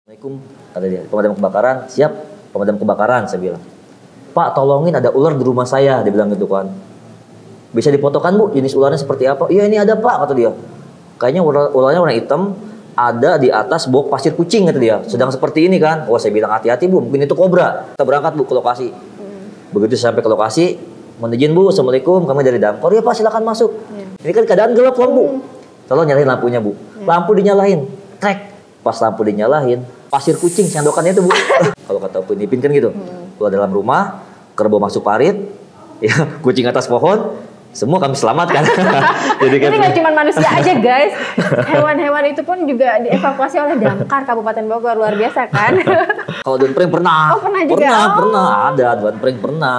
Assalamualaikum, kata dia. Pemadam kebakaran, siap. Pemadam kebakaran, saya bilang. Pak, tolongin ada ular di rumah saya, dia bilang gitu kan. Bisa difotokan bu, jenis ularnya seperti apa? Iya ini ada pak, kata dia. Kayaknya ularnya warna hitam, ada di atas box pasir kucing, kata dia. Sedang seperti ini kan. Wah, saya bilang hati-hati bu, mungkin itu kobra. Kita berangkat bu ke lokasi. Begitu sampai ke lokasi, mohon izin bu, assalamualaikum, kami dari Damkar. Ya pak, silakan masuk. Ini kan keadaan gelap bu. Tolong nyalain lampunya bu. Lampu dinyalain, trek. Pas lampu dinyalain, pasir kucing sendokannya itu bu. Kalau kata Upin Ipin kan gitu. Keluar dalam rumah, kerbau masuk parit, ya kucing atas pohon, semua kami selamatkan. Jadi kan ini nggak cuma manusia aja guys, hewan-hewan itu pun juga dievakuasi oleh Damkar Kabupaten Bogor, luar biasa kan? Kalau Don Pring pernah. Oh pernah juga? Pernah, ada Don Pring pernah.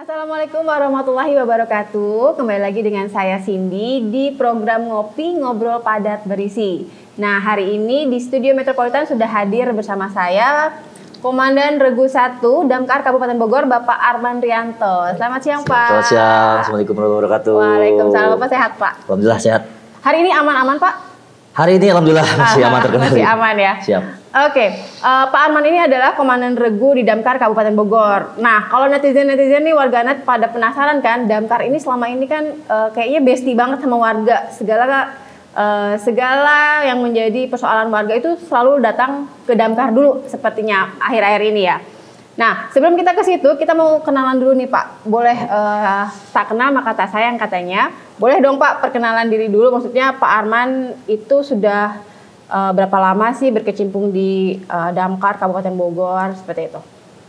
Assalamualaikum warahmatullahi wabarakatuh. Kembali lagi dengan saya Cindy di program Ngopi Ngobrol Padat Berisi. Nah, hari ini di Studio Metropolitan sudah hadir bersama saya Komandan Regu 1 Damkar Kabupaten Bogor, Bapak Arman Rianto. Selamat siang, Pak. Selamat siang. Assalamualaikum warahmatullahi wabarakatuh. Waalaikumsalam. Bapak sehat, Pak? Alhamdulillah sehat. Hari ini aman-aman, Pak? Hari ini alhamdulillah masih aman terkendali. Masih aman ya. Siap. Oke, Pak Arman ini adalah Komandan Regu di Damkar Kabupaten Bogor. Nah, kalau netizen-netizen nih warganet pada penasaran kan, Damkar ini selama ini kan kayaknya bestie banget sama warga. Segala yang menjadi persoalan warga itu selalu datang ke Damkar dulu sepertinya akhir-akhir ini ya. Nah, sebelum kita ke situ, kita mau kenalan dulu nih Pak. Boleh tak kenal maka tak sayang katanya. Boleh dong Pak perkenalan diri dulu. Maksudnya Pak Arman itu sudah berapa lama sih berkecimpung di Damkar Kabupaten Bogor seperti itu?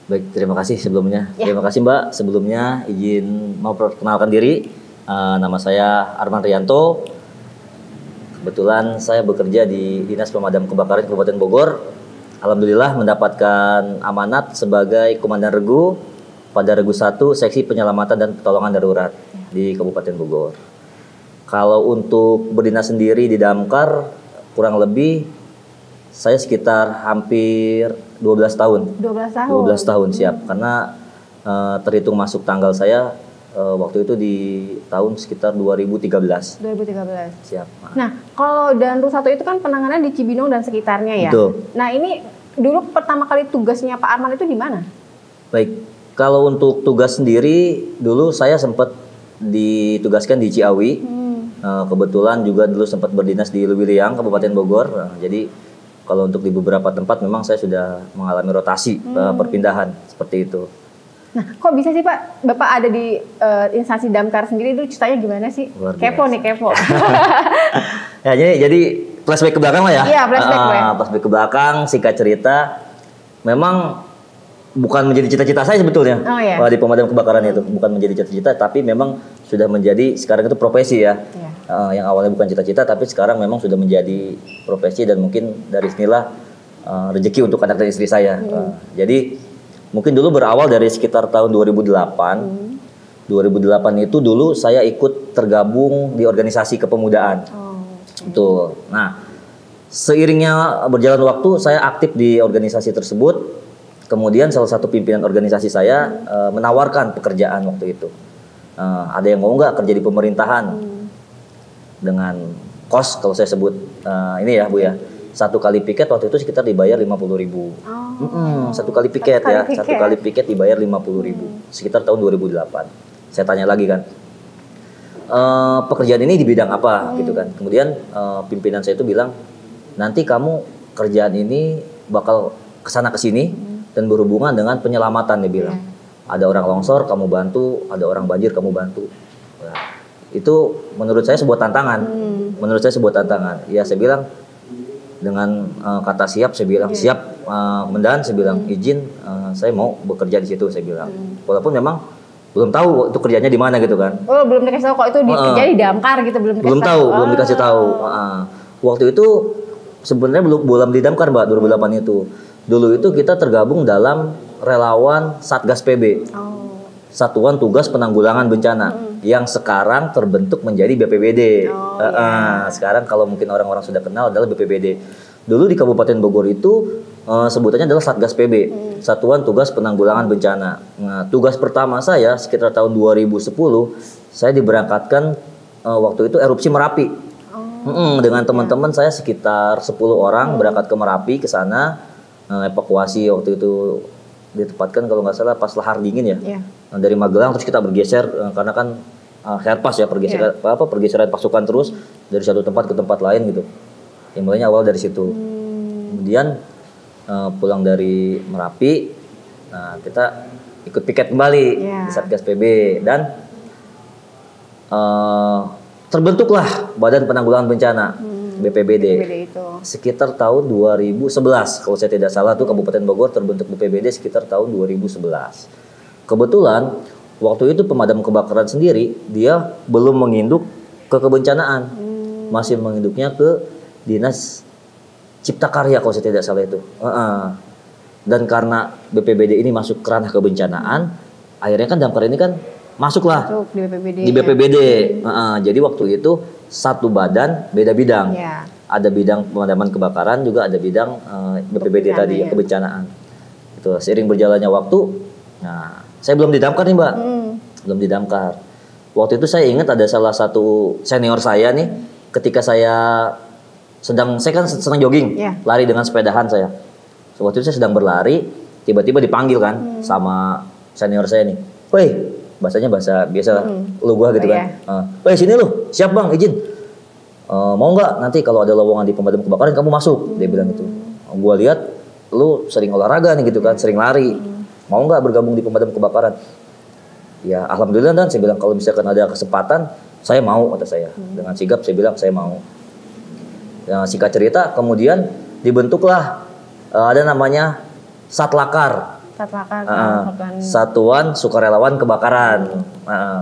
Baik, terima kasih sebelumnya. Ya. Terima kasih Mbak. Sebelumnya izin mau perkenalkan diri. Nama saya Arman Rianto. Kebetulan saya bekerja di Dinas Pemadam Kebakaran Kabupaten Bogor. Alhamdulillah mendapatkan amanat sebagai Komandan Regu pada Regu 1 Seksi Penyelamatan dan Pertolongan Darurat di Kabupaten Bogor. Kalau untuk berdinas sendiri di Damkar kurang lebih saya sekitar hampir 12 tahun. 12 tahun? 12 tahun siap. Karena terhitung masuk tanggal saya waktu itu di tahun sekitar 2013. 2013. Siap. Nah, kalau Danru 1 itu kan penanganan di Cibinong dan sekitarnya ya. Betul. Nah, ini dulu pertama kali tugasnya Pak Arman itu di mana? Baik, kalau untuk tugas sendiri dulu saya sempat ditugaskan di Ciawi. Kebetulan juga dulu sempat berdinas di Lewiliang, Kabupaten Bogor. Jadi kalau untuk di beberapa tempat memang saya sudah mengalami rotasi perpindahan seperti itu. Nah, kok bisa sih Pak, Bapak ada di instansi Damkar sendiri itu ceritanya gimana sih? Kepo nih, kepo. Ya, jadi flashback ke belakang lah ya. Iya, flashback flashback ke belakang, singkat cerita. Memang bukan menjadi cita-cita saya sebetulnya. Oh, iya. Di pemadam kebakaran itu. Bukan menjadi cita-cita, tapi memang sudah menjadi, sekarang itu profesi ya. Iya. Yang awalnya bukan cita-cita, tapi sekarang memang sudah menjadi profesi dan mungkin dari sinilah rezeki untuk anak dan istri saya. Jadi mungkin dulu berawal dari sekitar tahun 2008. 2008 itu dulu saya ikut tergabung di organisasi kepemudaan. Betul. Nah, seiringnya berjalan waktu saya aktif di organisasi tersebut. Kemudian salah satu pimpinan organisasi saya menawarkan pekerjaan waktu itu. Ada yang mau nggak kerja di pemerintahan dengan kos kalau saya sebut ini ya Bu ya. Satu kali piket waktu itu sekitar dibayar 50.000. Satu kali piket ya. Satu kali piket dibayar 50.000. Sekitar tahun 2008. Saya tanya lagi kan. Pekerjaan ini di bidang apa gitu kan. Kemudian pimpinan saya itu bilang, nanti kamu kerjaan ini bakal kesana kesini dan berhubungan dengan penyelamatan dia bilang. Ada orang longsor kamu bantu, ada orang banjir kamu bantu. Nah, itu menurut saya sebuah tantangan. Menurut saya sebuah tantangan. Ya saya bilang dengan kata siap, saya bilang siap, mendan, saya bilang izin, saya mau bekerja di situ, saya bilang. Walaupun memang belum tahu itu kerjanya di mana gitu kan. Oh, belum dikasih tahu kok itu kerja di damkar gitu, belum dikasih Belum tahu, belum dikasih tahu. Waktu itu sebenarnya belum di damkar Mbak 2008 itu. Dulu itu kita tergabung dalam relawan Satgas PB. Satuan Tugas Penanggulangan Bencana yang sekarang terbentuk menjadi BPBD. Sekarang kalau mungkin orang-orang sudah kenal adalah BPBD. Dulu di Kabupaten Bogor itu sebutannya adalah Satgas PB, Satuan Tugas Penanggulangan Bencana. Nah, tugas pertama saya sekitar tahun 2010, saya diberangkatkan waktu itu erupsi Merapi. Dengan teman-teman saya sekitar 10 orang berangkat ke Merapi ke sana. Evakuasi waktu itu ditempatkan kalau nggak salah pas lahar dingin ya. Dari Magelang terus kita bergeser karena kan herpas ya, pergeseran pasukan terus dari satu tempat ke tempat lain gitu. Mulainya awal dari situ. Kemudian pulang dari Merapi, nah kita ikut piket kembali di Satgas PB dan terbentuklah Badan Penanggulangan Bencana. BPBD itu. Sekitar tahun 2011 kalau saya tidak salah tuh Kabupaten Bogor terbentuk BPBD sekitar tahun 2011. Kebetulan waktu itu pemadam kebakaran sendiri dia belum menginduk ke kebencanaan, masih menginduknya ke Dinas Cipta Karya kalau saya tidak salah itu. Dan karena BPBD ini masuk ke ranah kebencanaan, akhirnya kan damkar ini kan masuklah di BPBD. Jadi waktu itu satu badan beda bidang. Ada bidang pemadaman kebakaran juga ada bidang BPBD tadi ya, kebencanaan. Itu seiring berjalannya waktu, nah saya belum didamkar nih Mbak, belum didamkar. Waktu itu saya ingat ada salah satu senior saya nih, ketika saya kan sedang jogging, lari dengan sepedahan saya. Waktu itu saya sedang berlari, tiba-tiba dipanggil kan sama senior saya nih, woi. Bahasanya bahasa biasa lu gua gitu kan. Weh sini lu, siap bang izin. Mau nggak nanti kalau ada lowongan di pemadam kebakaran kamu masuk, dia bilang gitu. Gua lihat lu sering olahraga nih gitu kan, sering lari. Mau nggak bergabung di pemadam kebakaran? Ya alhamdulillah dan saya bilang kalau misalkan ada kesempatan saya mau, kata saya. Dengan sigap saya bilang saya mau. Ya, singkat cerita kemudian dibentuklah ada namanya Satlakar. Satuan Sukarelawan Kebakaran.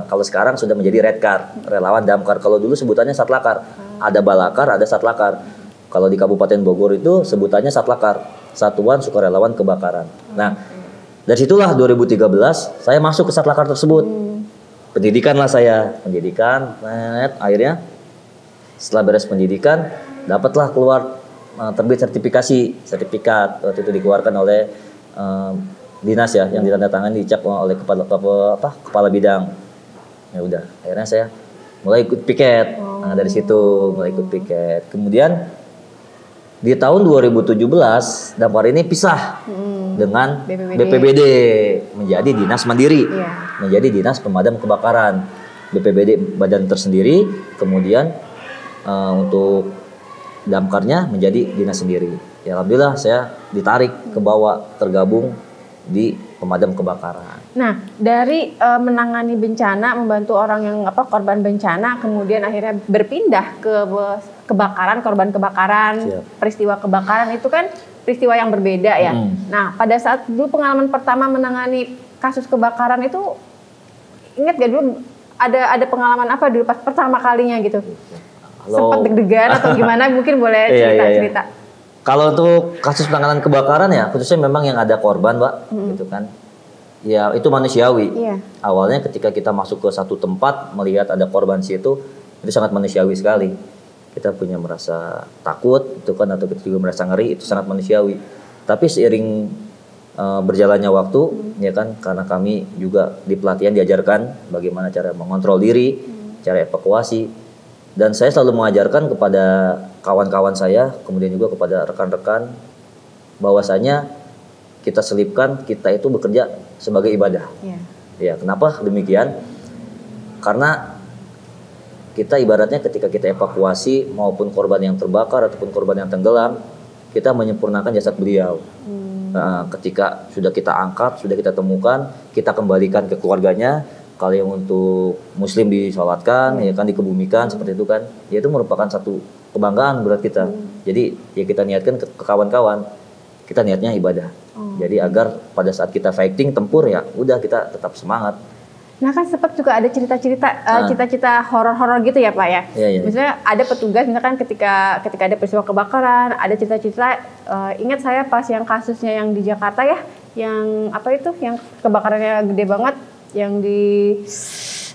Kalau sekarang sudah menjadi Redkar, relawan damkar. Kalau dulu sebutannya Satlakar. Ada Balakar, ada Satlakar. Kalau di Kabupaten Bogor itu sebutannya Satlakar, Satuan Sukarelawan Kebakaran. Nah, dari situlah 2013 saya masuk ke Satlakar tersebut. Pendidikan lah saya, akhirnya setelah beres pendidikan dapatlah keluar terbit sertifikat waktu itu dikeluarkan oleh dinas ya, yang ditandatangani dicap oleh kepala bidang. Ya udah, akhirnya saya mulai ikut piket. Nah, dari situ mulai ikut piket. Kemudian di tahun 2017 damkar ini pisah dengan BPBD menjadi dinas mandiri, menjadi dinas pemadam kebakaran. BPBD badan tersendiri, kemudian untuk damkarnya menjadi dinas sendiri. Ya alhamdulillah saya ditarik ke bawah, tergabung di pemadam kebakaran. Nah, dari menangani bencana, membantu orang yang korban bencana, kemudian akhirnya berpindah ke kebakaran, korban kebakaran, peristiwa kebakaran itu kan peristiwa yang berbeda ya. Nah, pada saat dulu pengalaman pertama menangani kasus kebakaran itu, ingat gak dulu ada pengalaman apa dulu pas pertama kalinya gitu? Sempat deg-degan atau gimana? Mungkin boleh cerita. Kalau untuk kasus penanganan kebakaran ya, khususnya memang yang ada korban, Mbak, gitu kan. Ya itu manusiawi. Awalnya ketika kita masuk ke satu tempat melihat ada korban situ, itu sangat manusiawi sekali. Kita punya merasa takut, itu kan, atau kita juga merasa ngeri, itu sangat manusiawi. Tapi seiring berjalannya waktu, ya kan, karena kami juga di pelatihan diajarkan bagaimana cara mengontrol diri, cara evakuasi, dan saya selalu mengajarkan kepada kawan-kawan saya, kemudian juga kepada rekan-rekan, bahwasanya kita selipkan kita itu bekerja sebagai ibadah. Ya, kenapa demikian? Karena kita ibaratnya ketika kita evakuasi maupun korban yang terbakar ataupun korban yang tenggelam, kita menyempurnakan jasad beliau. Ketika sudah kita angkat, sudah kita temukan, kita kembalikan ke keluarganya. Kalau yang untuk Muslim disolatkan, ya kan dikebumikan seperti itu kan, ya itu merupakan satu kebanggaan buat kita. Jadi ya kita niatkan ke kawan-kawan, kita niatnya ibadah. Jadi agar pada saat kita fighting tempur ya, udah kita tetap semangat. Nah kan sempat juga ada cita-cita horor-horor gitu ya Pak ya. Iya. Misalnya ada petugas misalkan ketika ada peristiwa kebakaran, ada cita-cita ingat saya pas yang kasusnya yang di Jakarta ya, yang apa itu yang kebakarannya gede banget yang di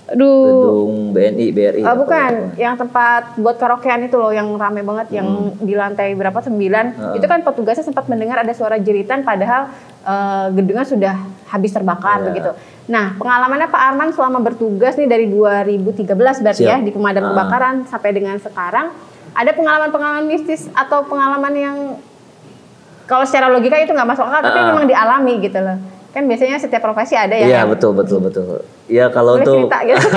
gedung BNI, BRI. Bukan, yang tempat buat karaokean itu loh yang rame banget yang di lantai berapa 9. Itu kan petugasnya sempat mendengar ada suara jeritan padahal gedungnya sudah habis terbakar begitu. Nah, pengalamannya Pak Arman selama bertugas nih dari 2013 berarti ya di pemadam kebakaran sampai dengan sekarang, ada pengalaman-pengalaman mistis atau pengalaman yang kalau secara logika itu nggak masuk akal tapi memang dialami gitu loh. Kan biasanya setiap profesi ada ya. Iya, betul. Ya kalau untuk gitu.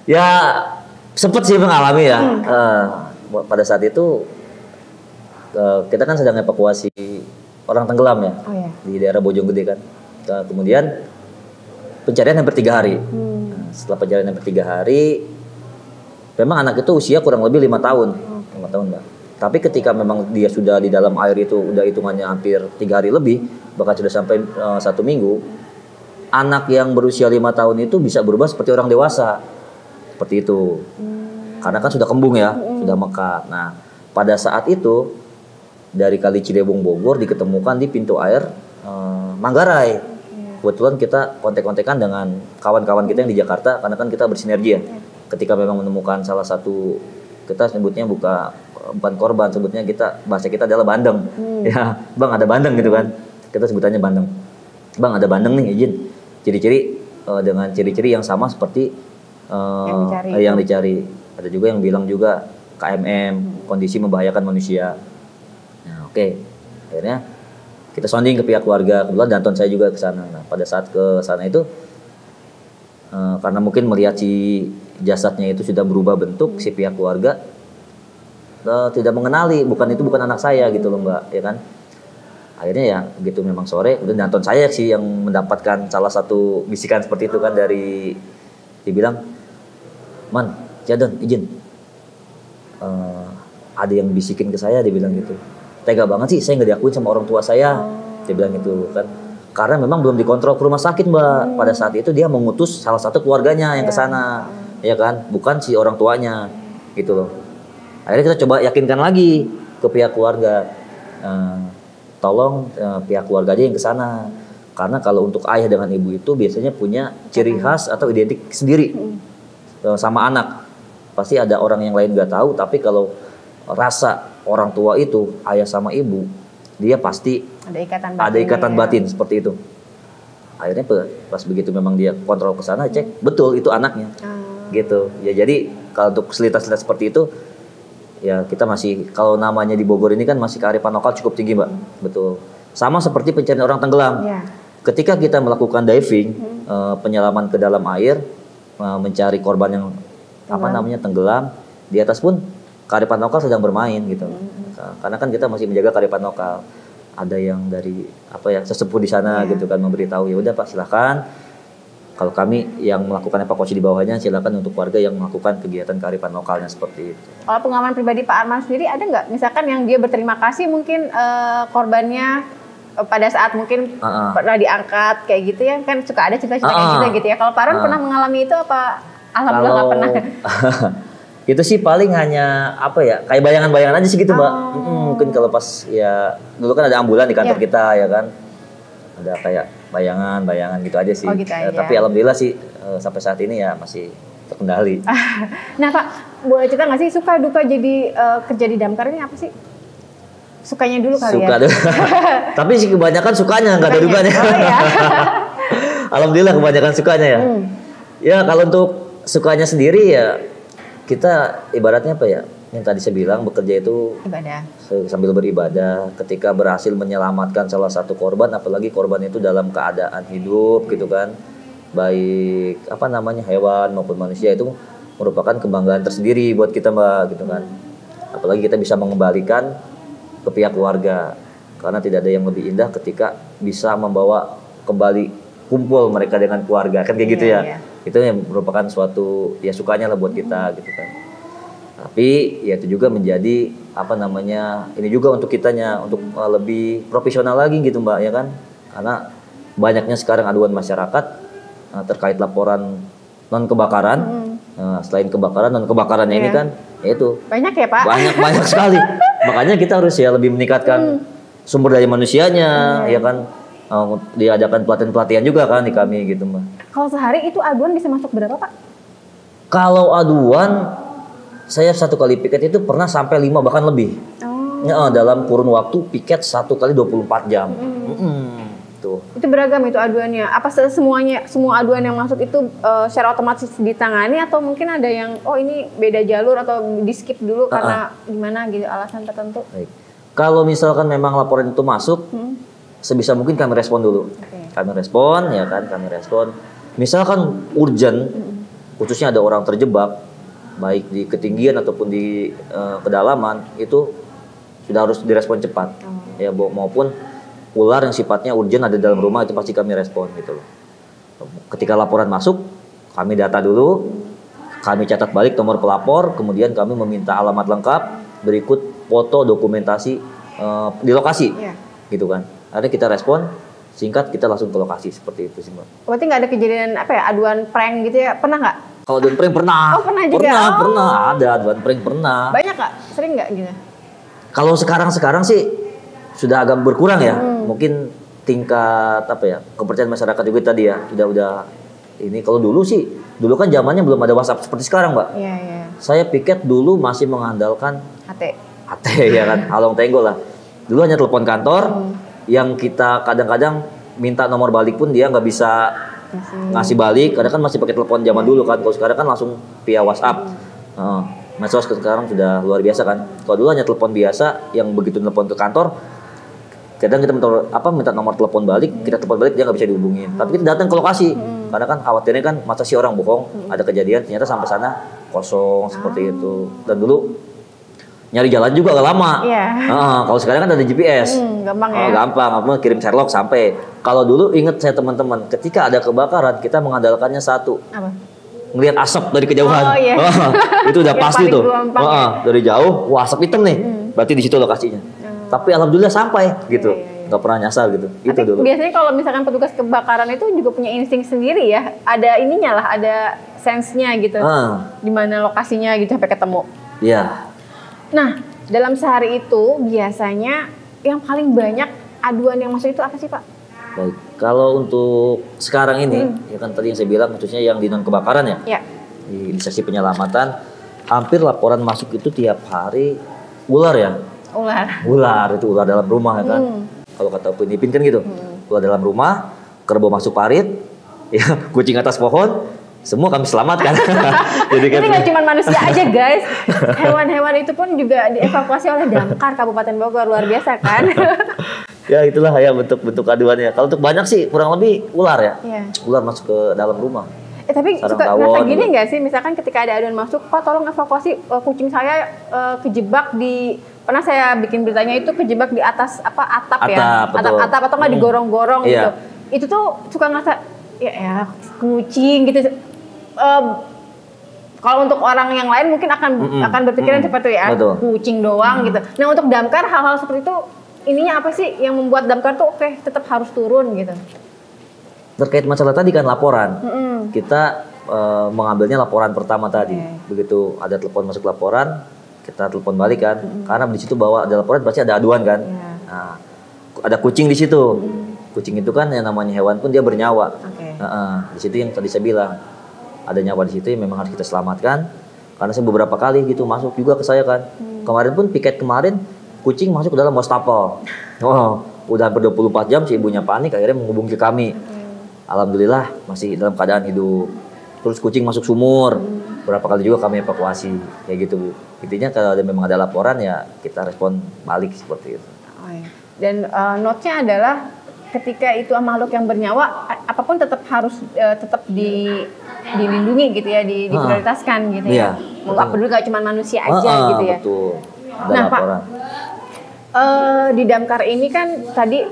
ya sempet sih mengalami ya. Pada saat itu kita kan sedang evakuasi orang tenggelam ya. Di daerah Bojonggede kan. Kemudian pencarian hampir 3 hari. Setelah pencarian hampir 3 hari, memang anak itu usia kurang lebih 5 tahun. 5 tahun Mbak. Tapi ketika memang dia sudah di dalam air itu udah hitungannya hampir 3 hari lebih, bahkan sudah sampai 1 minggu, anak yang berusia 5 tahun itu bisa berubah seperti orang dewasa. Seperti itu. Karena kan sudah kembung ya, sudah mekat. Nah, pada saat itu dari Kali Cilebung Bogor diketemukan di pintu air Manggarai. Kebetulan kita kontek-kontekan dengan kawan-kawan kita yang di Jakarta karena kan kita bersinergi ya. Ketika memang menemukan salah satu, kita sebutnya bukan korban, sebutnya bahasa kita adalah bandeng. Ya, Bang ada bandeng gitu kan. Kita sebutannya bandeng. Bang ada bandeng nih, izin. Ciri-ciri dengan ciri-ciri yang sama seperti yang dicari. Ada juga yang bilang juga KMM, kondisi membahayakan manusia. Nah, oke. Akhirnya kita sounding ke pihak keluarga. Kebetulan Danton saya juga ke sana. Nah, pada saat ke sana itu karena mungkin melihat si jasadnya itu sudah berubah bentuk, si pihak keluarga tidak mengenali, bukan anak saya gitu loh Mbak, ya kan. Akhirnya ya begitu memang sore, kemudian Danton saya sih yang mendapatkan salah satu bisikan seperti itu kan dari dibilang, "Man, Jadon izin. Ada yang bisikin ke saya," dia bilang gitu. "Tega banget sih saya nggak diakuin sama orang tua saya," dia bilang gitu kan. Karena memang belum dikontrol ke rumah sakit Mbak. Pada saat itu dia mengutus salah satu keluarganya yang ke sana, ya kan, bukan si orang tuanya, gitu loh. Akhirnya kita coba yakinkan lagi ke pihak keluarga, tolong pihak keluarga aja yang ke sana. Karena kalau untuk ayah dengan ibu itu biasanya punya ciri khas atau identik sendiri sama anak. Pasti ada orang yang lain nggak tahu, tapi kalau rasa orang tua itu ayah sama ibu, dia pasti ada ikatan batin seperti itu. Akhirnya pas begitu memang dia kontrol ke sana, cek betul itu anaknya, gitu. Ya jadi kalau untuk selita-selita seperti itu, ya kita masih, kalau namanya di Bogor ini kan masih kearifan lokal cukup tinggi Mbak, betul. Sama seperti pencarian orang tenggelam. Ketika kita melakukan diving, penyelaman ke dalam air, mencari korban yang tenggelam, di atas pun kearifan lokal sedang bermain gitu. Karena kan kita masih menjaga kearifan lokal. Ada yang dari sesepuh di sana gitu kan memberitahu, ya udah Pak silahkan. Kalau kami yang melakukan evakuasi di bawahnya, silakan untuk warga yang melakukan kegiatan kearifan lokalnya seperti itu. Kalau pengalaman pribadi Pak Arman sendiri ada nggak? Misalkan yang dia berterima kasih mungkin korbannya pada saat mungkin pernah diangkat kayak gitu ya, kan suka ada cerita-cerita kayak gitu ya. Kalau Pak Arman pernah mengalami itu apa? Alhamdulillah nggak pernah. Itu sih paling hanya kayak bayangan-bayangan aja sih gitu Mbak. Mungkin kalau pas ya dulu kan ada ambulan di kantor kita ya kan, ada kayak bayangan gitu aja sih. Gitu aja. Tapi alhamdulillah sih sampai saat ini ya masih terkendali. Nah Pak, boleh cerita nggak sih suka duka jadi kerja di damkar ini apa sih? Sukanya dulu kali ya. Tapi sih kebanyakan sukanya, nggak ada dukanya. Alhamdulillah kebanyakan sukanya ya. Ya kalau untuk sukanya sendiri ya, kita ibaratnya yang tadi saya bilang, bekerja itu ibadah. Sambil beribadah. Ketika berhasil menyelamatkan salah satu korban, apalagi korban itu dalam keadaan hidup gitu kan, baik hewan maupun manusia, itu merupakan kebanggaan tersendiri buat kita Mbak gitu kan. Apalagi kita bisa mengembalikan ke pihak keluarga. Karena tidak ada yang lebih indah ketika bisa membawa kembali kumpul mereka dengan keluarga, kan kayak gitu ya. Itu yang merupakan suatu ya sukanya lah buat kita gitu kan. Tapi ya itu juga menjadi apa namanya, ini juga untuk kitanya untuk lebih profesional lagi gitu Mbak ya kan. Karena banyaknya sekarang aduan masyarakat terkait laporan non kebakaran. Selain kebakaran, non kebakarannya ini kan yaitu banyak ya Pak. Banyak sekali. Makanya kita harus ya lebih meningkatkan sumber daya manusianya, ya kan. Diadakan pelatihan-pelatihan juga kan di kami gitu Mbak. Kalau sehari itu aduan bisa masuk berapa Pak? Kalau aduan saya satu kali piket itu pernah sampai 5 bahkan lebih. Dalam kurun waktu piket 1 kali 24 jam. Tuh. Itu beragam itu aduannya. Apa semua aduan yang masuk itu secara otomatis ditangani atau mungkin ada yang ini beda jalur atau di skip dulu karena gimana gitu alasan tertentu? Baik. Kalau misalkan memang laporan itu masuk, sebisa mungkin kami respon dulu. Kami respon ya kan, Misalkan urgent, khususnya ada orang terjebak, baik di ketinggian ataupun di kedalaman, itu sudah harus direspon cepat. Ya maupun ular yang sifatnya urgent ada dalam rumah itu pasti kami respon gitu loh. Ketika laporan masuk, kami data dulu, kami catat balik nomor pelapor, kemudian kami meminta alamat lengkap, berikut foto dokumentasi di lokasi, gitu kan. Akhirnya kita respon singkat, kita langsung ke lokasi seperti itu sih Mbak. Berarti nggak ada kejadian aduan prank gitu ya? Pernah nggak? Kalau aduan prank pernah. Pernah juga. Pernah ada aduan prank pernah. Banyak nggak? Sering nggak gitu? Kalau sekarang sih sudah agak berkurang ya. Mungkin tingkat kepercayaan masyarakat juga tadi ya udah ini. Kalau dulu kan zamannya belum ada WhatsApp seperti sekarang Mbak. Iya. Saya piket dulu masih mengandalkan HT ya kan, halong tenggol lah. Dulu hanya telepon kantor yang kita kadang-kadang minta nomor balik pun dia nggak bisa ngasih balik. Karena kan masih pakai telepon zaman dulu kan. Kalau sekarang kan langsung via WhatsApp. Medsos sekarang sudah luar biasa kan. Kalau dulu hanya telepon biasa, yang begitu telepon ke kantor, kadang kita minta nomor telepon balik, kita telepon balik dia nggak bisa dihubungin. Tapi kita datang ke lokasi, karena kan khawatirnya kan masa sih orang bohong, ada kejadian ternyata sampai sana kosong seperti itu. Dan dulu nyari jalan juga gak lama. Kalau sekarang kan ada GPS, gampang ya. Gampang, kirim Sherlock sampai. Kalau dulu ingat saya teman-teman, ketika ada kebakaran kita mengandalkannya satu. Apa? Ngelihat asap dari kejauhan. Itu udah pasti tuh. Dari jauh, asap hitam nih. Berarti di situ lokasinya. Tapi alhamdulillah sampai gitu. Nggak pernah nyasar gitu. Tapi itu dulu. Biasanya kalau misalkan petugas kebakaran itu juga punya insting sendiri ya. Ada ininya lah, ada sense-nya gitu. Di mana lokasinya gitu sampai ketemu. Iya. Nah, dalam sehari itu biasanya yang paling banyak aduan yang masuk itu apa sih Pak? Baik, kalau untuk sekarang ini, ya kan tadi yang saya bilang khususnya yang di non kebakaran ya, di seksi penyelamatan, hampir laporan masuk itu tiap hari ular ya. Ular itu ular dalam rumah ya kan. Kalau kata Upin Ipin kan gitu, ular dalam rumah, kerbau masuk parit, ya kucing atas pohon. Semua kami selamatkan. Jadi kan nggak cuma manusia aja guys, hewan-hewan itu pun juga dievakuasi oleh Damkar Kabupaten Bogor, luar biasa kan? Ya itulah ya bentuk-bentuk aduannya. Kalau untuk banyak sih kurang lebih ular ya, ular masuk ke dalam rumah. Tapi suka ngerasa gini nggak sih, misalkan ketika ada aduan masuk, Pak tolong evakuasi kucing saya kejebak di, pernah saya bikin beritanya itu kejebak di atas atap atau nggak digorong-gorong gitu. Itu tuh suka ngerasa ya kucing gitu. Kalau untuk orang yang lain mungkin akan berpikiran seperti itu ya, kucing doang gitu. Nah untuk Damkar hal-hal seperti itu ininya apa sih yang membuat Damkar tuh tetap harus turun gitu? Terkait masalah tadi kan laporan, kita mengambilnya laporan pertama tadi. Begitu ada telepon masuk laporan, kita telepon balik kan, karena di situ bahwa ada laporan pasti ada aduan kan. Nah, ada kucing di situ. Kucing itu kan yang namanya hewan pun dia bernyawa. Di situ yang tadi saya bilang ada nyawa di situ yang memang harus kita selamatkan. Karena saya beberapa kali gitu masuk juga ke saya kan. Kemarin pun piket kemarin kucing masuk ke dalam wastafel. Udah hampir 24 jam si ibunya panik akhirnya menghubungi ke kami. Alhamdulillah masih dalam keadaan hidup. Terus kucing masuk sumur. Berapa kali juga kami evakuasi kayak gitu. Intinya kalau memang ada laporan ya kita respon balik seperti itu. Dan note-nya adalah ketika itu makhluk yang bernyawa, apapun tetap harus dilindungi gitu ya, diprioritaskan gitu ya. Nggak peduli, gak cuma manusia aja gitu ya. Betul. Nah Pak, Di damkar ini kan tadi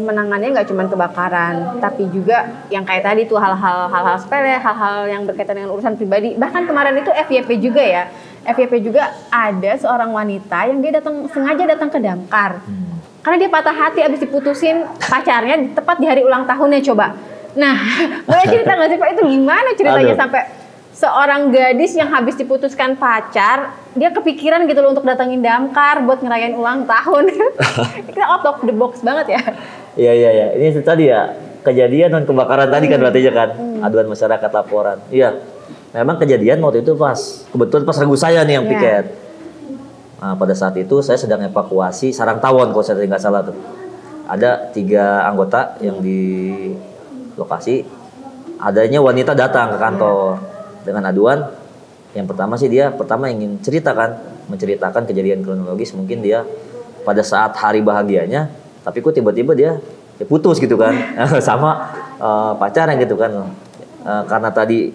menangannya nggak cuma kebakaran, tapi juga yang kayak tadi tuh hal-hal sepele, hal-hal yang berkaitan dengan urusan pribadi. Bahkan kemarin itu FYP juga ya. FYP juga ada seorang wanita yang dia sengaja datang ke damkar. Karena dia patah hati abis diputusin pacarnya tepat di hari ulang tahunnya coba. Nah, boleh cerita nggak sih Pak itu gimana ceritanya sampai seorang gadis yang habis diputuskan pacar, dia kepikiran gitu loh untuk datangin damkar buat ngerayain ulang tahun. Kita out of the box banget ya. Iya. Ini tadi ya kejadian non kebakaran tadi kan berarti kan aduan masyarakat laporan. Iya. Memang kejadian waktu itu kebetulan pas regu saya nih yang piket. Nah, pada saat itu saya sedang evakuasi sarang tawon kalau saya nggak salah tuh. Ada 3 anggota yang di lokasi. Adanya wanita datang ke kantor dengan aduan. Yang pertama sih dia ingin menceritakan kejadian kronologis, mungkin dia pada saat hari bahagianya, tapi kok tiba-tiba dia putus gitu kan sama pacarnya gitu kan. Karena tadi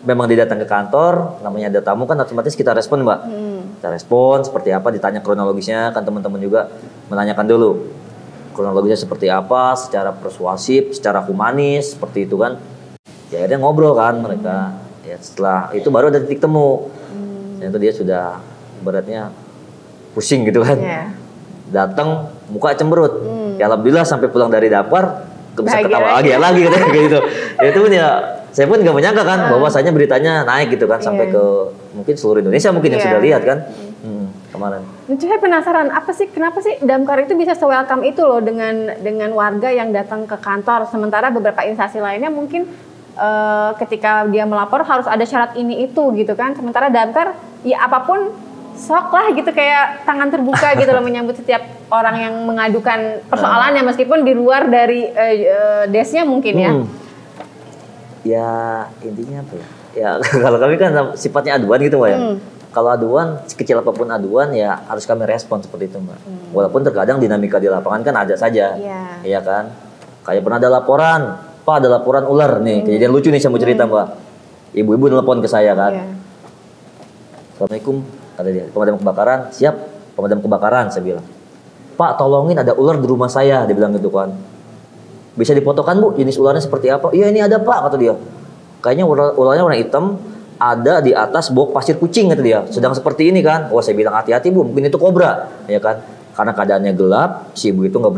memang dia datang ke kantor, namanya ada tamu kan otomatis kita respon Mbak. Kita respon seperti apa, ditanya kronologisnya, kan teman-teman juga menanyakan dulu kronologisnya seperti apa, secara persuasif, secara humanis, seperti itu kan. Ya akhirnya ngobrol kan mereka. Ya setelah itu baru ada titik temu. Itu dia sudah beratnya pusing gitu kan. Datang muka cemberut. Ya alhamdulillah sampai pulang dari dapur bisa ketawa lagi gitu. Ya itu pun ya saya pun nggak menyangka kan bahwasanya beritanya naik gitu kan sampai ke mungkin seluruh Indonesia mungkin yang sudah lihat kan kemarin. Saya penasaran kenapa sih damkar itu bisa se-welcome itu loh dengan warga yang datang ke kantor, sementara beberapa instansi lainnya mungkin ketika dia melapor harus ada syarat ini itu gitu kan, sementara damkar ya apapun sok lah gitu, kayak tangan terbuka gitu loh menyambut setiap orang yang mengadukan persoalannya meskipun di luar dari desnya mungkin ya. Ya intinya apa ya? Ya kalau kami kan sifatnya aduan gitu Mbak ya. Kalau aduan, sekecil apapun aduan ya harus kami respon seperti itu Mbak. Walaupun terkadang dinamika di lapangan kan ada saja. Iya kan? Kayak pernah ada laporan, Pak ada laporan ular nih. Kejadian lucu nih saya mau cerita Mbak. Ibu-ibu nelpon ke saya kan. Assalamualaikum, kata dia. Pemadam kebakaran, siap. Pemadam kebakaran saya bilang. Pak tolongin ada ular di rumah saya, dia bilang gitu kan. Bisa difotokan Bu, jenis ularnya seperti apa? Iya ini ada Pak, kata dia. Kayaknya ularnya warna hitam, ada di atas box pasir kucing, kata dia. Sedang seperti ini kan. Wah saya bilang hati-hati Bu, mungkin itu kobra, ya kan. Karena keadaannya gelap, si ibu itu nggak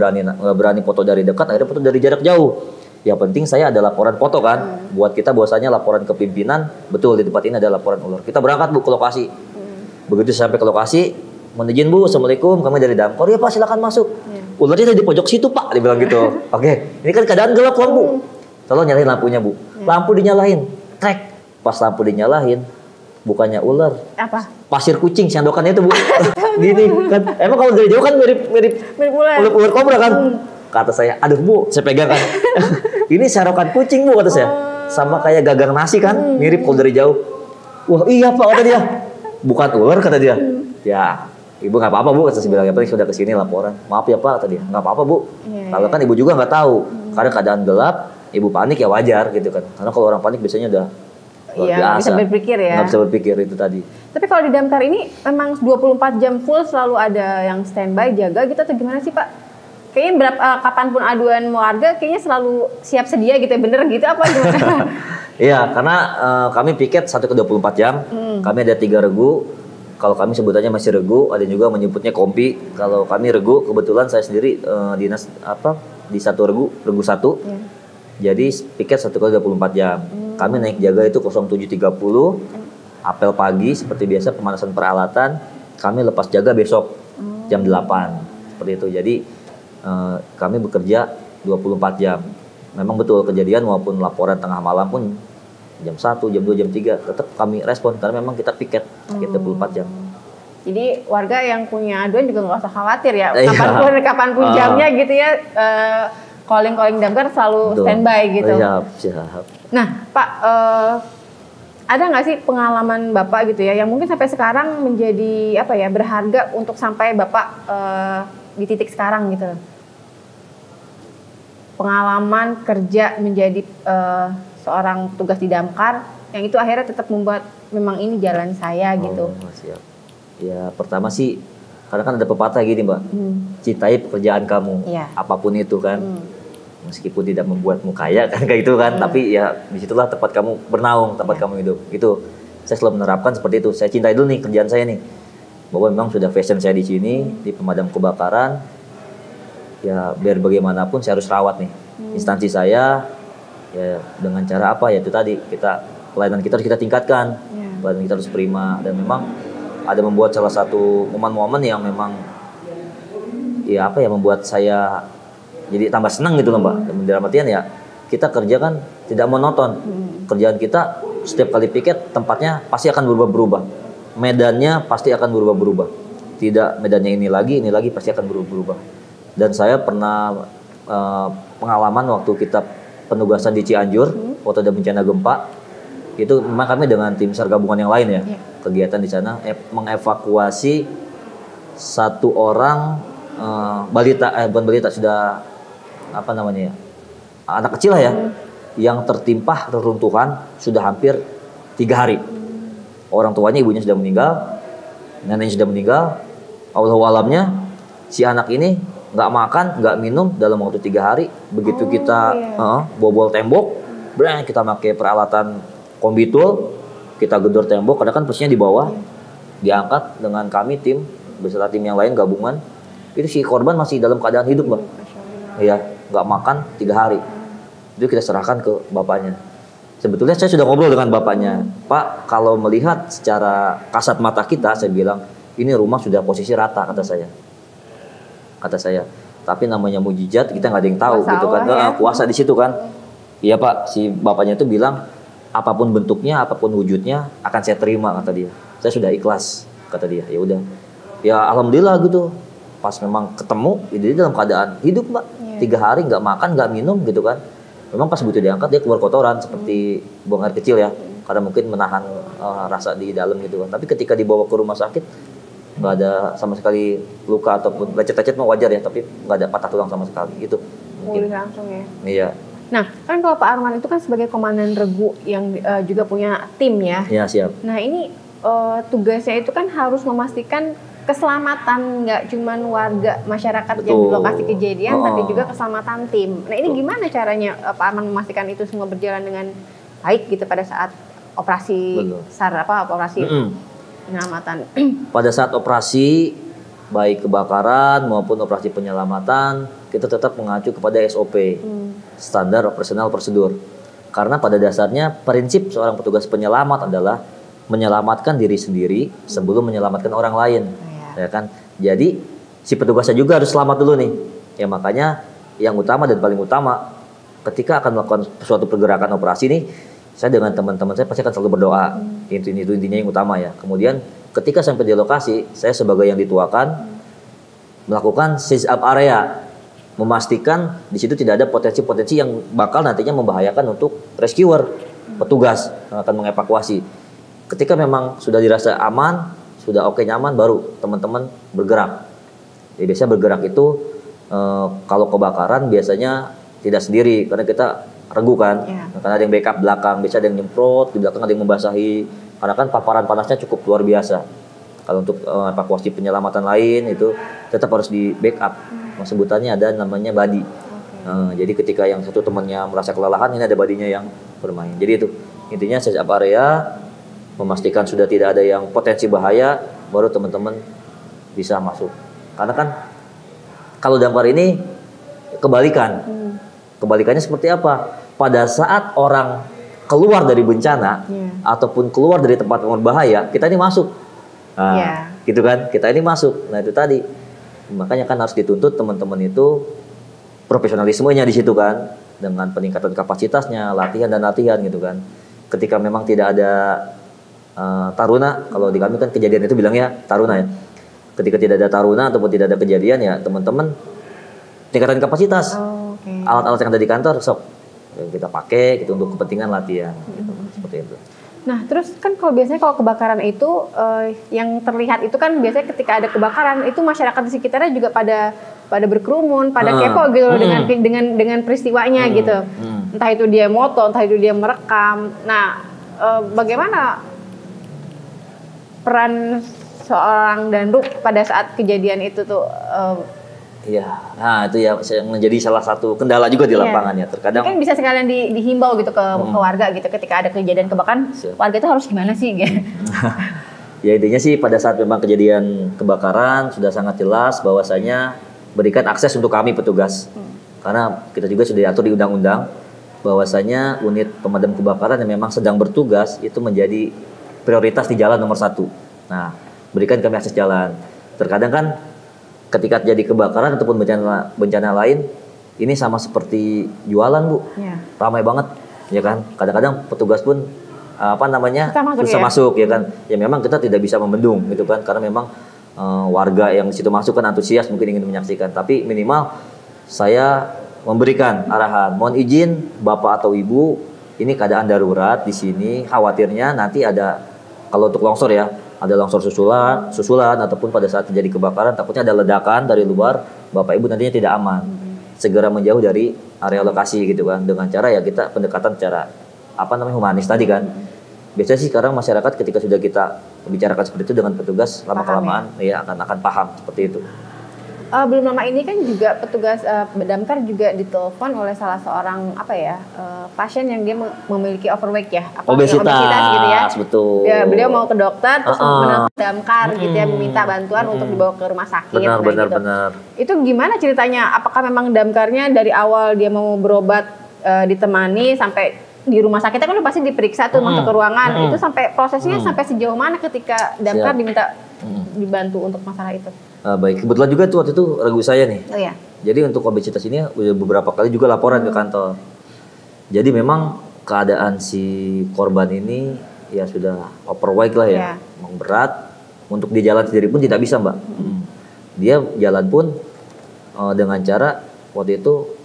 berani foto dari dekat, akhirnya foto dari jarak jauh. Yang penting saya ada laporan foto kan, buat kita bahwasanya laporan ke pimpinan, betul di tempat ini ada laporan ular. Kita berangkat Bu ke lokasi. Begitu sampai ke lokasi, mohon izin Bu, Assalamualaikum, kami dari damkar. Ya Pak silakan masuk. Ularnya ada di pojok situ Pak, dia bilang gitu. Oke, ini kan keadaan gelap kan Bu. Tolong nyalain lampunya Bu. Lampu dinyalain, trek. Pas lampu dinyalain, bukannya ular. Apa? Pasir kucing, sendokannya itu Bu. Gini kan, emang kalau dari jauh kan mirip ular kobra kan. Kata saya, aduh Bu, saya pegang kan. Ini serokan kucing Bu, kata saya. Sama kayak gagang nasi kan, mirip kalau dari jauh. Wah iya Pak, kata dia. Bukan ular, kata dia. Ya. Ibu nggak apa-apa Bu, kata saya bilang, ya penting sudah kesini laporan. Maaf ya Pak, kata dia. Nggak apa-apa Bu. Kalau kan ibu juga nggak tahu, karena keadaan gelap, ibu panik ya wajar gitu kan. Karena kalau orang panik biasanya udah luar biasa. Bisa berpikir ya. Nggak bisa berpikir itu tadi. Tapi kalau di damkar ini memang 24 jam full selalu ada yang standby jaga gitu atau gimana sih Pak? Kayaknya kapanpun aduan warga kayaknya selalu siap sedia gitu ya, bener gitu apa gimana? Iya, karena kami piket 1 ke 24 jam. Kami ada 3 regu. Kalau kami sebutannya masih regu, ada juga menyebutnya kompi. Kalau kami regu, kebetulan saya sendiri dinas di satu regu 1. Jadi piket 1 kali 24 jam. Kami naik jaga itu 07.30, apel pagi seperti biasa pemanasan peralatan. Kami lepas jaga besok jam 8 seperti itu. Jadi kami bekerja 24 jam. Memang betul kejadian maupun laporan tengah malam pun jam 1, jam 2, jam 3 tetap kami respon karena memang kita piket 24 jam. Jadi warga yang punya aduan juga nggak usah khawatir ya, kapanpun jamnya gitu ya, calling damkar selalu standby gitu. Siap. Nah Pak, ada nggak sih pengalaman Bapak gitu ya yang mungkin sampai sekarang menjadi berharga untuk sampai Bapak di titik sekarang gitu? Pengalaman kerja menjadi seorang petugas di damkar yang itu akhirnya tetap membuat memang ini jalan saya gitu. Siap. Ya pertama sih Karena kan ada pepatah gini Mbak, cintai pekerjaan kamu, Iya. apapun itu kan, meskipun tidak membuatmu kaya kan kayak gitu kan, tapi ya disitulah tempat kamu bernaung, tempat kamu hidup. Itu saya selalu menerapkan seperti itu. Saya cintai dulu nih kerjaan saya nih, bahwa memang sudah fashion saya di sini di pemadam kebakaran. Ya biar bagaimanapun saya harus rawat nih instansi saya. Ya dengan cara apa ya itu tadi pelayanan kita harus kita tingkatkan, pelayanan kita harus prima dan memang ada membuat salah satu momen-momen yang memang ya apa ya membuat saya jadi tambah senang gitu loh Mbak. Dan dalam artian ya kita kerja kan tidak monoton. Kerjaan kita setiap kali piket tempatnya pasti akan berubah-berubah. Medannya pasti akan berubah-berubah. Tidak medannya ini lagi pasti akan berubah-berubah. Dan saya pernah pengalaman waktu kita penugasan di Cianjur waktu ada bencana gempa. Itu memang kami dengan tim SAR gabungan yang lain ya, kegiatan di sana mengevakuasi satu orang balita, bukan balita, sudah apa namanya ya, anak kecil lah ya, yang tertimpa reruntuhan sudah hampir 3 hari. Orang tuanya, ibunya sudah meninggal, neneknya sudah meninggal. Allahu alamnya si anak ini nggak makan, nggak minum dalam waktu 3 hari. Begitu kita bobol tembok, kita pakai peralatan kombitul, kita gedor tembok, karena kan posisinya di bawah, diangkat dengan kami tim beserta tim yang lain gabungan. Itu si korban masih dalam keadaan hidup Bang. Iya, nggak makan 3 hari. Itu kita serahkan ke bapaknya. Sebetulnya saya sudah ngobrol dengan bapaknya, Pak, kalau melihat secara kasat mata kita, saya bilang ini rumah sudah posisi rata, kata saya. Tapi namanya mujizat kita nggak ada yang tahu gitu kan, kuasa di situ kan. Iya Pak, si bapaknya itu bilang apapun bentuknya, apapun wujudnya akan saya terima, kata dia. Saya sudah ikhlas, kata dia. Ya udah, ya alhamdulillah gitu. Pas memang ketemu, dia dalam keadaan hidup Mbak. 3 hari nggak makan, nggak minum gitu kan. Memang pas begitu diangkat dia keluar kotoran seperti buang air kecil ya, karena mungkin menahan rasa di dalam gitu kan. Tapi ketika dibawa ke rumah sakit nggak ada sama sekali luka ataupun lecet-lecet mah wajar ya, tapi nggak ada patah tulang sama sekali gitu. Mungkin langsung ya. Iya. Nah, kan kalau Pak Arman itu kan sebagai komandan regu yang juga punya tim ya. Iya, siap. Nah, ini tugasnya itu kan harus memastikan keselamatan nggak cuman warga masyarakat yang di lokasi kejadian, tapi juga keselamatan tim. Nah, ini gimana caranya Pak Arman memastikan itu semua berjalan dengan baik gitu pada saat operasi operasi penyelamatan? Pada saat operasi baik kebakaran maupun operasi penyelamatan, kita tetap mengacu kepada SOP, standar operasional prosedur. Karena pada dasarnya prinsip seorang petugas penyelamat adalah menyelamatkan diri sendiri sebelum menyelamatkan orang lain. Ya kan? Jadi si petugasnya juga harus selamat dulu nih. Ya makanya yang utama dan paling utama ketika akan melakukan suatu pergerakan operasi nih, saya dengan teman-teman saya pasti akan selalu berdoa. Itu intinya yang utama ya. Kemudian ketika sampai di lokasi, saya sebagai yang dituakan melakukan seize up area, memastikan di situ tidak ada potensi-potensi yang bakal nantinya membahayakan untuk rescuer, petugas yang akan mengevakuasi. Ketika memang sudah dirasa aman, sudah oke nyaman, baru teman-teman bergerak. Jadi biasanya bergerak itu kalau kebakaran biasanya tidak sendiri karena kita regu kan, karena ada yang backup belakang, biasa ada yang nyemprot di belakang, ada yang membasahi. Karena kan paparan panasnya cukup luar biasa. Kalau untuk evakuasi penyelamatan lain itu tetap harus di backup. Sebutannya ada namanya body. Jadi ketika yang satu temannya merasa kelelahan, ini ada badinya yang bermain. Jadi itu intinya seize up area, memastikan sudah tidak ada yang potensi bahaya, baru teman-teman bisa masuk. Karena kan kalau damkar ini kebalikan. Kebalikannya seperti apa? Pada saat orang keluar dari bencana ataupun keluar dari tempat yang berbahaya, kita ini masuk. Nah, gitu kan? Kita ini masuk. Nah, itu tadi. Makanya kan harus dituntut teman-teman itu profesionalismenya di situ kan, dengan peningkatan kapasitasnya, latihan gitu kan. Ketika memang tidak ada taruna, kalau di kami kan kejadian itu bilangnya taruna ya. Ketika tidak ada taruna ataupun tidak ada kejadian ya teman-teman tingkatan kapasitas. Alat-alat yang ada di kantor sok kita pakai gitu untuk kepentingan latihan gitu. Seperti itu. Nah, terus kan kalau biasanya kalau kebakaran itu yang terlihat itu kan biasanya ketika ada kebakaran itu masyarakat di sekitarnya juga pada berkerumun, pada kepo gitu loh dengan peristiwanya gitu. Entah itu dia moto, entah itu dia merekam. Nah, bagaimana peran seorang Danruk pada saat kejadian itu tuh? Iya, nah itu ya yang menjadi salah satu kendala juga di lapangannya. Terkadang mungkin bisa sekalian dihimbau gitu ke warga gitu ketika ada kejadian kebakaran, warga itu harus gimana sih? Gitu. Ya intinya sih pada saat memang kejadian kebakaran sudah sangat jelas bahwasanya berikan akses untuk kami petugas. Karena kita juga sudah diatur di undang-undang bahwasanya unit pemadam kebakaran yang memang sedang bertugas itu menjadi prioritas di jalan nomor 1. Nah, berikan kami akses jalan. Terkadang kan ketika terjadi kebakaran ataupun bencana lain, ini sama seperti jualan, Bu. Ramai banget, ya kan? Kadang-kadang petugas pun susah masuk, ya kan? Ya memang kita tidak bisa membendung, gitu kan? Karena memang warga yang di situ masuk kan antusias, mungkin ingin menyaksikan. Tapi minimal saya memberikan arahan, mohon izin Bapak atau Ibu, ini keadaan darurat di sini. Khawatirnya nanti ada, kalau untuk longsor ya, ada longsor susulan ataupun pada saat terjadi kebakaran takutnya ada ledakan dari luar, Bapak Ibu nantinya tidak aman. Segera menjauh dari area lokasi gitu kan, dengan cara ya kita pendekatan secara humanis tadi kan. Biasanya sih sekarang masyarakat ketika sudah kita bicarakan seperti itu dengan petugas, lama-kelamaan ya akan paham seperti itu. Belum lama ini kan juga petugas damkar juga ditelepon oleh salah seorang pasien yang dia memiliki overweight ya, obesitas gitu ya. Betul. Ya, beliau mau ke dokter terus menelpon damkar gitu ya, meminta bantuan untuk dibawa ke rumah sakit. Benar. Itu gimana ceritanya? Apakah memang damkarnya dari awal dia mau berobat ditemani sampai di rumah sakitnya kan pasti diperiksa tuh masuk ke ruangan. Itu sampai prosesnya sampai sejauh mana ketika damkar diminta dibantu untuk masalah itu? Baik, kebetulan juga tuh waktu itu ragu saya nih. Oh iya. Jadi untuk obesitas ini udah beberapa kali juga laporan ke kantor. Jadi memang keadaan si korban ini ya sudah overweight lah ya, memang berat. Untuk di jalan sendiri pun tidak bisa, Mbak. Dia jalan pun dengan cara waktu itu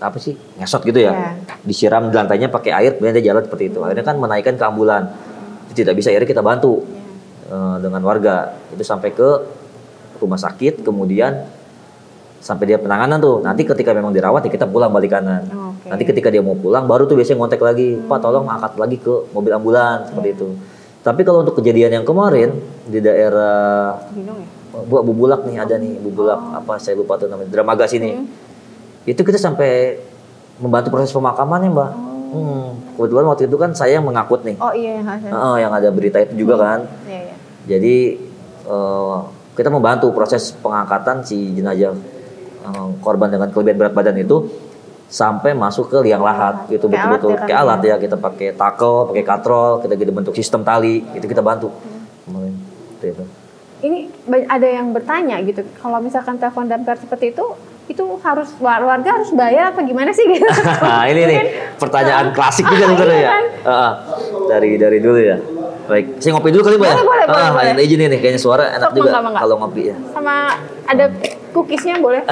ngesot gitu ya, disiram di lantainya pakai air, kemudian dia jalan seperti itu. Akhirnya kan menaikkan ke ambulan, itu tidak bisa, akhirnya kita bantu dengan warga itu sampai ke rumah sakit, kemudian sampai dia penanganan tuh. Nanti ketika memang dirawat ya kita pulang balik kanan. Nanti ketika dia mau pulang baru tuh biasanya ngontek lagi, Pak tolong angkat lagi ke mobil ambulans seperti itu. Tapi kalau untuk kejadian yang kemarin di daerah Bubulak nih, ada nih Bubulak saya lupa tuh namanya, Dramaga sini. Itu kita sampai membantu proses pemakamannya, Mbak. Kebetulan waktu itu kan saya yang mengangkut nih. Oh iya, yang ada berita itu juga kan. Jadi kita membantu proses pengangkatan si jenazah korban dengan kelebihan berat badan itu sampai masuk ke liang lahat. Itu betul-betul kayak alat ya, kita pakai tackle, pakai katrol, kita gitu bentuk sistem tali, itu kita bantu. Ini ada yang bertanya gitu, kalau misalkan telepon damkar seperti itu harus warga harus bayar apa gimana sih gitu? Ini nih pertanyaan klasik juga sebenarnya ya. Dari dulu ya. Baik, saya ngopi dulu kali Mbak ya? Boleh. Izin nih, kayaknya suara enak juga kalau ngopi ya. Sama ada cookiesnya boleh?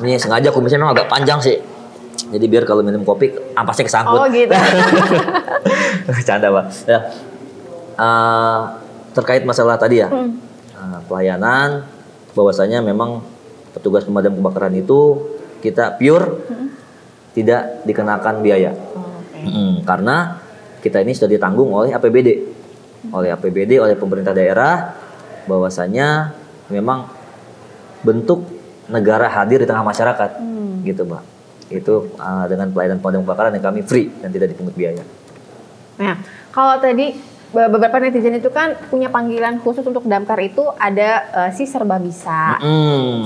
Ini sengaja kumisnya memang agak panjang sih. Jadi biar kalau minum kopi ampasnya kesangkut. Oh gitu. Canda Mbak. Ya. Terkait masalah tadi ya, pelayanan, bahwasanya memang petugas pemadam kebakaran itu kita pure tidak dikenakan biaya. Karena kita ini sudah ditanggung oleh APBD, oleh pemerintah daerah, bahwasanya memang bentuk negara hadir di tengah masyarakat, gitu Mbak. Itu dengan pelayanan pemadam kebakaran yang kami free dan tidak dipungut biaya. Nah, kalau tadi beberapa netizen itu kan punya panggilan khusus untuk damkar itu ada si serba bisa,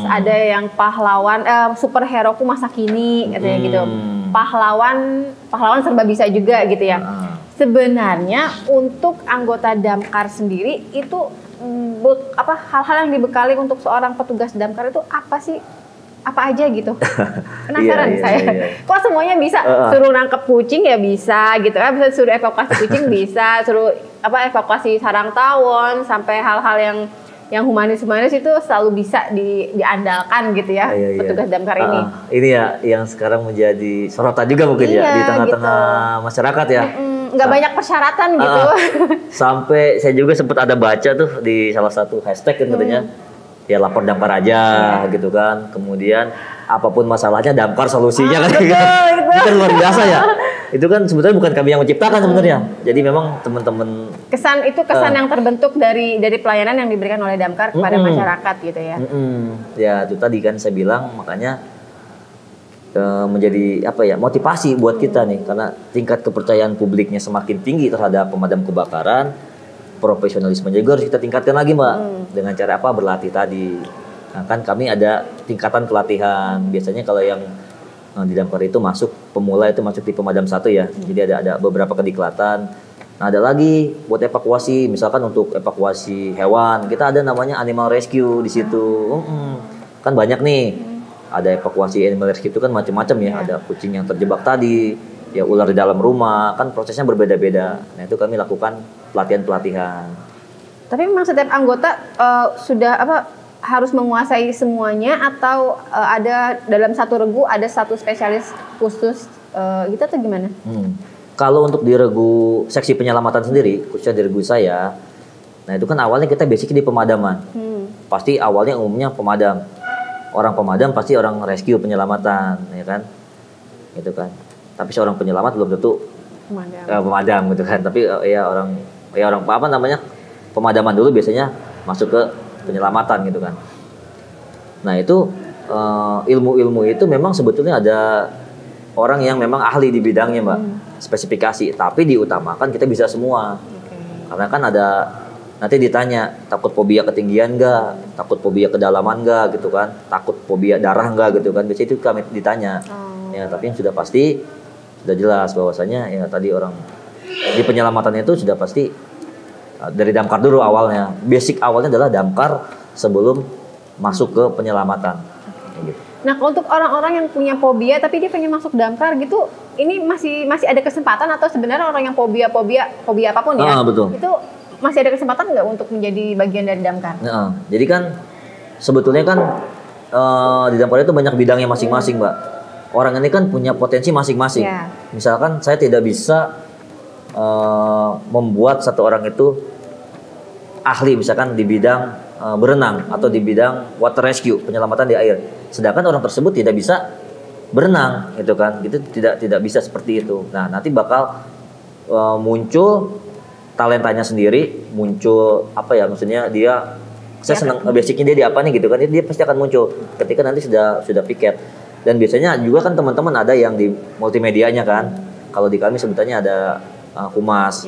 ada yang pahlawan superheroku masa kini katanya gitu, pahlawan serba bisa juga gitu ya. Sebenarnya untuk anggota damkar sendiri itu hal-hal yang dibekali untuk seorang petugas damkar itu apa sih? Apa aja gitu? Penasaran saya. Kok semuanya bisa? Suruh nangkep kucing ya bisa gitu kan? Bisa suruh evakuasi kucing bisa, suruh evakuasi sarang tawon, sampai hal-hal yang humanis itu selalu bisa diandalkan gitu ya, petugas damkar ini. Ini ya yang sekarang menjadi sorotan juga mungkin ya di tengah-tengah masyarakat ya. Nggak banyak persyaratan gitu. Sampai saya juga sempat ada baca tuh di salah satu hashtag kan katanya. Ya lapor damkar aja gitu kan, kemudian apapun masalahnya damkar solusinya kan, itu kan luar biasa ya. Itu kan sebetulnya bukan kami yang menciptakan sebenarnya. Jadi memang teman-teman kesan yang terbentuk dari pelayanan yang diberikan oleh Damkar kepada masyarakat gitu ya. Ya itu tadi kan saya bilang, makanya menjadi apa ya, motivasi buat kita nih, karena tingkat kepercayaan publiknya semakin tinggi terhadap pemadam kebakaran, profesionalisme juga harus kita tingkatkan lagi Mbak. Dengan cara apa? Berlatih tadi. Nah kan kami ada tingkatan pelatihan. Biasanya kalau yang di Damkar itu masuk pemula itu masuk di pemadam 1 ya. Jadi ada beberapa kediklatan. Nah, ada lagi buat evakuasi, misalkan untuk evakuasi hewan, kita ada namanya animal rescue di situ. Kan banyak nih. Ada evakuasi animal rescue itu kan macam-macam ya. Ada kucing yang terjebak tadi, ya ular di dalam rumah, kan prosesnya berbeda-beda. Nah, itu kami lakukan pelatihan-pelatihan. Tapi memang setiap anggota sudah harus menguasai semuanya, atau ada dalam satu regu ada satu spesialis khusus gitu atau gimana? Kalau untuk di regu seksi penyelamatan sendiri, khususnya di regu saya, nah itu kan awalnya kita basic di pemadaman. Pasti awalnya umumnya pemadam. Orang pemadam pasti orang rescue penyelamatan, ya kan? Gitu kan. Tapi seorang penyelamat belum tentu pemadam gitu kan. Tapi orang apa namanya? Pemadaman dulu biasanya masuk ke penyelamatan gitu kan. Nah itu ilmu-ilmu itu memang sebetulnya ada orang yang memang ahli di bidangnya Mbak, spesifikasi, tapi diutamakan kita bisa semua. Karena kan ada nanti ditanya takut fobia ketinggian nggak, takut fobia kedalaman nggak gitu kan, takut fobia darah nggak gitu kan, biasanya itu kami ditanya. Ya tapi yang sudah pasti sudah jelas bahwasanya ya tadi orang di penyelamatan itu sudah pasti dari Damkar dulu awalnya. Basic awalnya adalah Damkar sebelum masuk ke penyelamatan. Gitu. Nah, untuk orang-orang yang punya fobia tapi dia pengen masuk Damkar gitu, ini masih ada kesempatan, atau sebenarnya orang yang fobia apapun ya? Betul. Itu masih ada kesempatan nggak untuk menjadi bagian dari Damkar? Jadi kan sebetulnya kan di Damkar itu banyak bidangnya masing-masing, Mbak. Orang ini kan punya potensi masing-masing. Misalkan saya tidak bisa membuat satu orang itu ahli misalkan di bidang berenang atau di bidang water rescue, penyelamatan di air. Sedangkan orang tersebut tidak bisa berenang gitu kan. Gitu tidak bisa seperti itu. Nah, nanti bakal muncul talentanya sendiri, muncul apa ya, maksudnya dia saya senang basicnya dia di apa nih gitu kan. Dia pasti akan muncul ketika nanti sudah piket. Dan biasanya juga kan teman-teman ada yang di multimedianya kan. Kalau di kami sebutannya ada humas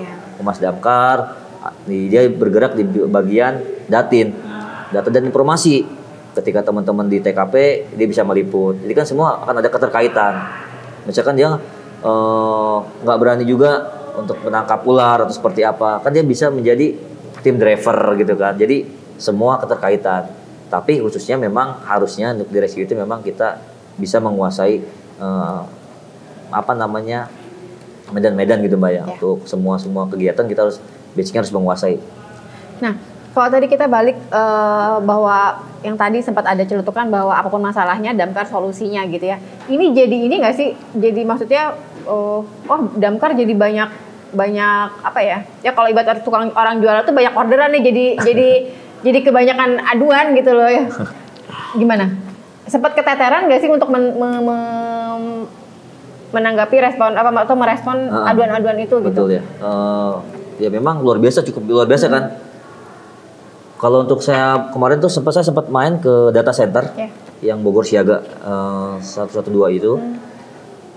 Damkar. Dia bergerak di bagian data dan informasi. Ketika teman-teman di TKP dia bisa meliput. Jadi kan semua akan ada keterkaitan. Misalkan dia nggak berani juga untuk menangkap ular atau seperti apa, kan dia bisa menjadi tim driver gitu kan. Jadi semua keterkaitan. Tapi khususnya memang harusnya untuk di rescue itu memang kita bisa menguasai medan-medan gitu Mbak ya. Untuk semua kegiatan kita basicnya harus menguasai. Nah, kalau tadi kita balik bahwa yang tadi sempat ada celutukan bahwa apapun masalahnya Damkar solusinya gitu ya. Ini nggak sih? Jadi maksudnya Damkar jadi banyak apa ya? Ya kalau ibarat tukang orang jualan tuh banyak orderan nih, jadi kebanyakan aduan gitu loh ya. Gimana? Sempat keteteran nggak sih untuk menanggapi respon atau merespon aduan-aduan itu gitu? Betul ya. Ya memang cukup luar biasa kan. Kalau untuk saya kemarin tuh saya sempat main ke data center yang Bogor Siaga 112 itu,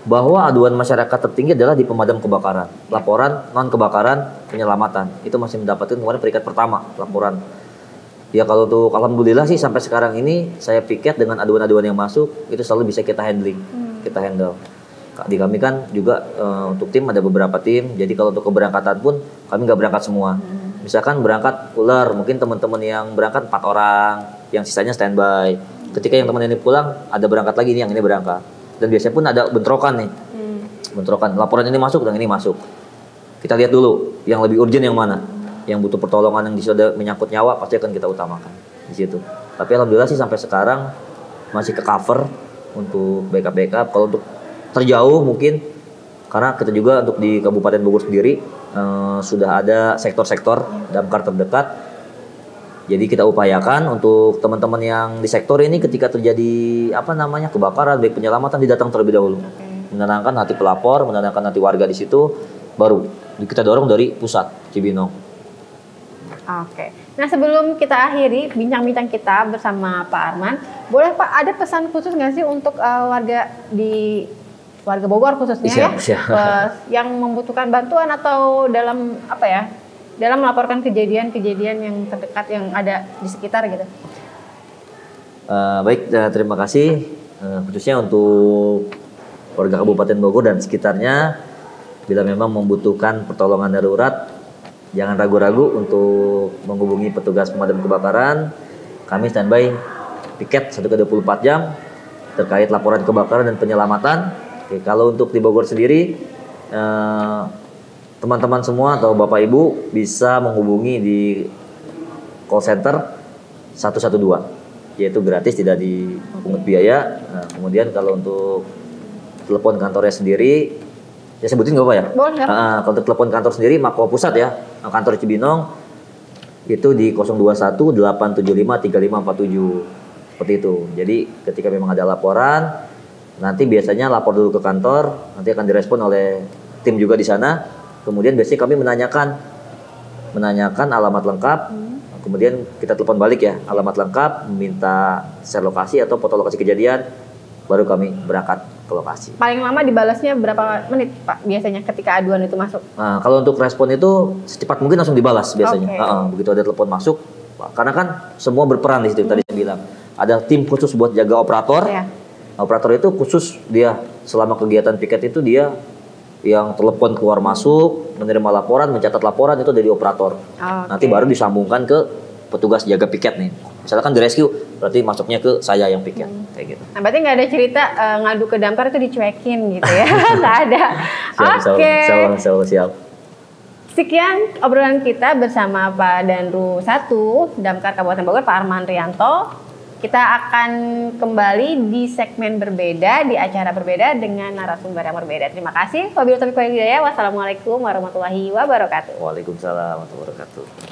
bahwa aduan masyarakat tertinggi adalah di pemadam kebakaran. Laporan non kebakaran penyelamatan itu masih mendapatkan kemarin peringkat pertama laporan. Ya kalau untuk alhamdulillah sih sampai sekarang ini saya piket dengan aduan-aduan yang masuk itu selalu bisa kita handle. Di kami kan juga untuk tim ada beberapa tim, jadi kalau untuk keberangkatan pun kami nggak berangkat semua. Misalkan berangkat ular, mungkin teman-teman yang berangkat 4 orang, yang sisanya standby. Ketika yang teman ini pulang, ada berangkat lagi nih, yang ini berangkat. Dan biasanya pun ada bentrokan nih, bentrokan. Laporan ini masuk dan ini masuk. Kita lihat dulu yang lebih urgent yang mana, yang butuh pertolongan yang sudah menyangkut nyawa pasti akan kita utamakan di situ. Tapi alhamdulillah sih sampai sekarang masih ke cover untuk backup. Kalau untuk terjauh mungkin karena kita juga untuk di Kabupaten Bogor sendiri sudah ada sektor-sektor damkar terdekat. Jadi kita upayakan untuk teman-teman yang di sektor ini ketika terjadi kebakaran baik penyelamatan didatang terlebih dahulu. menenangkan hati pelapor, menenangkan hati warga di situ, baru kita dorong dari pusat Cibinong. Oke. Nah sebelum kita akhiri bincang-bincang kita bersama Pak Arman, boleh Pak ada pesan khusus nggak sih untuk warga Bogor khususnya yang membutuhkan bantuan atau dalam dalam melaporkan kejadian-kejadian yang terdekat yang ada di sekitar gitu? Baik, terima kasih khususnya untuk warga Kabupaten Bogor dan sekitarnya. Bila memang membutuhkan pertolongan darurat, jangan ragu-ragu untuk menghubungi petugas pemadam kebakaran. Kami standby piket 1x24 jam terkait laporan kebakaran dan penyelamatan. Oke, kalau untuk di Bogor sendiri, teman-teman semua atau Bapak Ibu bisa menghubungi di call center 112, yaitu gratis, tidak dipungut biaya. Nah, kemudian kalau untuk telepon kantornya sendiri, ya sebutin nggak apa ya? Boleh. Kalau untuk telepon kantor sendiri, Mako Pusat ya, kantor Cibinong itu di 021 875 3547 seperti itu. Jadi ketika memang ada laporan, nanti biasanya lapor dulu ke kantor, nanti akan direspon oleh tim juga di sana. Kemudian biasanya kami menanyakan alamat lengkap. Kemudian kita telepon balik ya, alamat lengkap, minta share lokasi atau foto lokasi kejadian, baru kami berangkat ke lokasi. Paling lama dibalasnya berapa menit Pak biasanya ketika aduan itu masuk? Nah, kalau untuk respon itu secepat mungkin langsung dibalas biasanya. Okay. Begitu ada telepon masuk, karena kan semua berperan di situ. Tadi saya bilang ada tim khusus buat jaga operator. Yeah. Operator itu khusus, dia selama kegiatan piket itu dia yang telepon keluar masuk, menerima laporan, mencatat laporan itu dari operator. Okay. Nanti baru disambungkan ke petugas jaga piket nih. Misalkan di rescue, berarti masuknya ke saya yang piket, kayak gitu. Nah, berarti nggak ada cerita ngadu ke damkar itu dicuekin gitu ya? Nggak ada. Oke. Siap. Sekian obrolan kita bersama Pak Danru 1 Damkar Kabupaten Bogor, Pak Arman Rianto. Kita akan kembali di segmen berbeda, di acara berbeda dengan narasumber yang berbeda. Terima kasih. Wabillahi taufiq wal hidayah. Wassalamualaikum warahmatullahi wabarakatuh. Waalaikumsalam warahmatullahi wabarakatuh.